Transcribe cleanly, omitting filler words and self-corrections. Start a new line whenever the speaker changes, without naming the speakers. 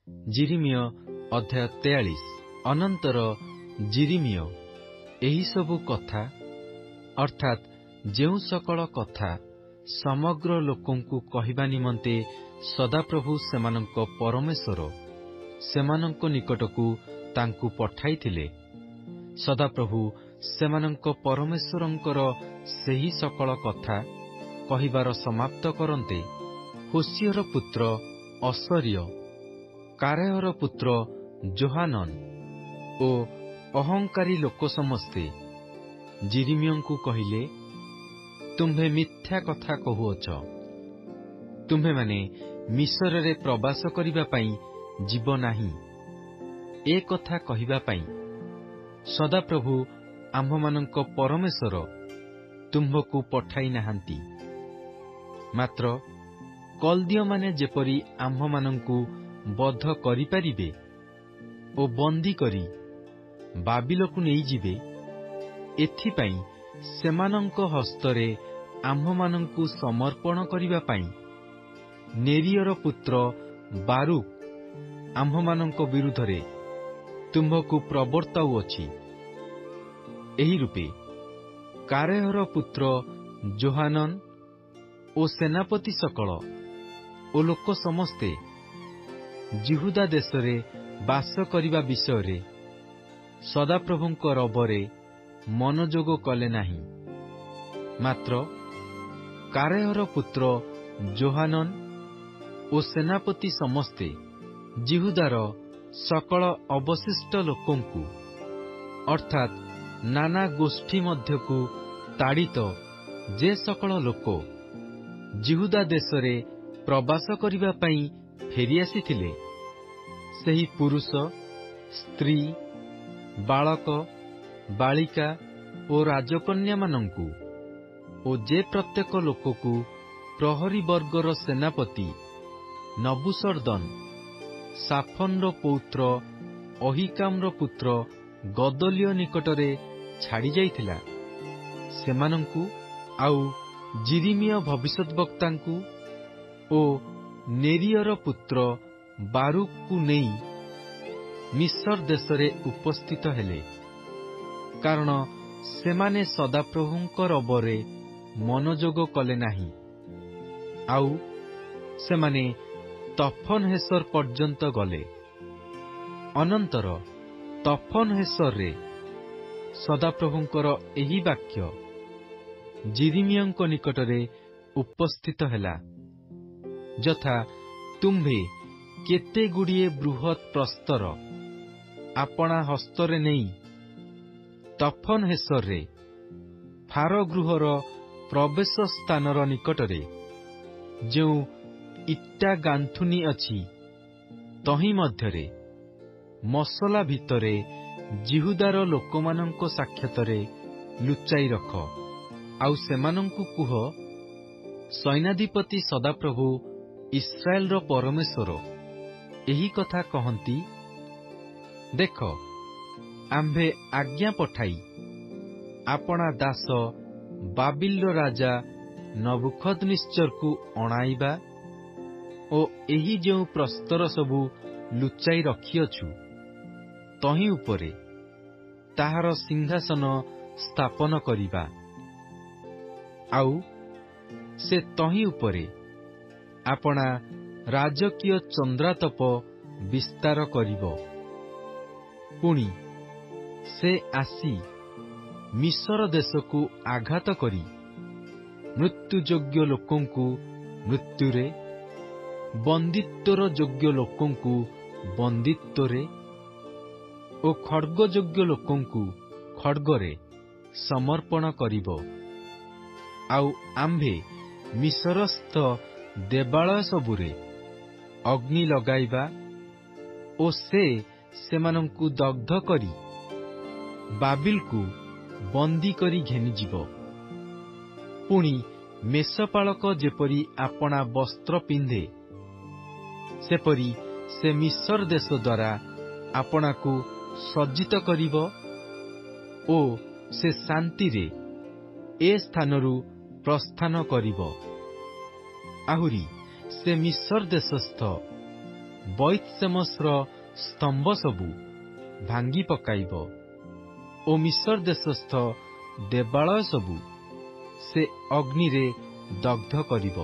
जिरिमिय अध्याय 43। अनंतर जिरिमिय एही सबु कथा अर्थात जेउ सकल कथा समग्र लोकंकु कहिबा निमंते सदाप्रभु सेमानंक परमेश्वर सेमानंक निकटकु तांकु पठाइथिले। सदाप्रभु सेमानंक परमेश्वरंकर सेही सकल कथा कहिबार समाप्त करन्ते होसियर पुत्र असर्य, कारेहर पुत्र जोहानन ओ अहंकारी लोक समस्ते जिरिमियंकु कहिले, तुम्भे मिथ्या कथा कहुअछ। तुम्भे माने मिसर रे प्रवास करिबा पई जीव नाही। ए कथा कहिबा पई सदाप्रभु आम्भमानंक परमेश्वर तुम्भकु पठाई नाहांती। मात्र कल्दिय माने जेपरी आम्भमानंकु बद्ध करि पारिबे ओ बंदी करी बाबिलकु नेई जिबे, एथिपाई सेमानंक हस्तरे आम्भमानंकु समर्पण करिबा पाई नेरियर पुत्र बारूक आम्भमानंक विरुद्धरे तुम्भकु प्रवर्ताउअछि। एही रूपे कारेहर पुत्र जोहानन ओ सेनापति सकल ओ लोक समस्ते जिहुदा देशरे बास करिबा विषय सदाप्रभुंक रबरे मनोजोग कले नाही। मात्र कारेहर पुत्र जोहानन ओ सेनापति समस्ते जिहुदार सकल अवशिष्ट लोकंकु अर्थात नाना गोष्ठी मध्यकु ताड़ित जे सकल लोक जिहुदा देशरे प्रवास करिबा पई फेरी आसीथिले, सेही पुरुष, स्त्री, बालक, बालिका ओ राजकन्या मानंकु ओ जे प्रत्येक लोककु प्रहरी वर्गर सेनापति नबुसर्दन साफनर पौत्र अहिकामर पुत्र गदलिय निकटरे छाड़ी जाइथिला, सेमानंकु आउ जिरिमिय भविष्यद्वक्तांकु ओ नेरियर पुत्र बारूकु नेई मिस्र देशरे उपस्थित हेले। कारण सेमाने सदाप्रभुंकर रबरे मनोजोग कले नाही। आउ सेमाने तफनहेसर पर्यंत गले। अनंतर तफनहेसर रे सदाप्रभुंकर एही वाक्य जिरिमियंक निकटरे उपस्थित हेला, यथा तुम्भे केते गुड़िए बृहत प्रस्तर आपणा हस्तरे नेई तफनहेसर रे फारगृहर प्रवेश स्थानर निकटरे जो इट्टा गांथुनी अछि तही मध्यरे मसला भितरे जिहुदार लोकमानंको साक्षातरे लुचाई रख। आउ सेमानंकु कुह, सैनाधिपति सदाप्रभु इस्राएल रो परमेश्वर एही कथा कहंती, देख आम्भे आज्ञा पठाई आपणा दास बाबिल राजा नबुखदनेस्सर को अणाइबा ओ एही जेउ प्रस्तर सबु लुचाई रखिअछु तही उपरे ताहार सिंहासन स्थापन करिबा। आउ से तही उपरे आपणा राजकीय चंद्रातप विस्तार करिब। पुणी से आसी मिस्र देशकु आघात करी मृत्युयोग्य लोकंकु मृत्युरे, बंदित्वर योग्य लोकंकु बंदित्वरे ओ खड्गयोग्य लोकंकु खड्गरे समर्पण करिब। आउ आम्भे मिस्रस्थ देवालय सबुरे अग्नि लगाइबा ओ सेमानंकु दग्ध करी बाबिलकु बंदी करी घेनी जीव। पुणी मेषपालक जेपरी आपणा वस्त्र पिंधे सेपरी से मिस्र देश द्वारा आपणाकु सज्जित करिब ओ से शांति रे ए स्थानरु प्रस्थान करिब। आहुरी से मिस्र देशस्थ ବୈତ୍‌ଶେମସ୍‌ର ସ୍ତମ୍ଭ ସବୁ ଭାଙ୍ଗି ପକାଇବ ଓ ମିଶର ଦେଶସ୍ଥ ଦେବାଳୟ ସବୁ ସେ ଅଗ୍ନିରେ ଦଗ୍ଧ କରିବ।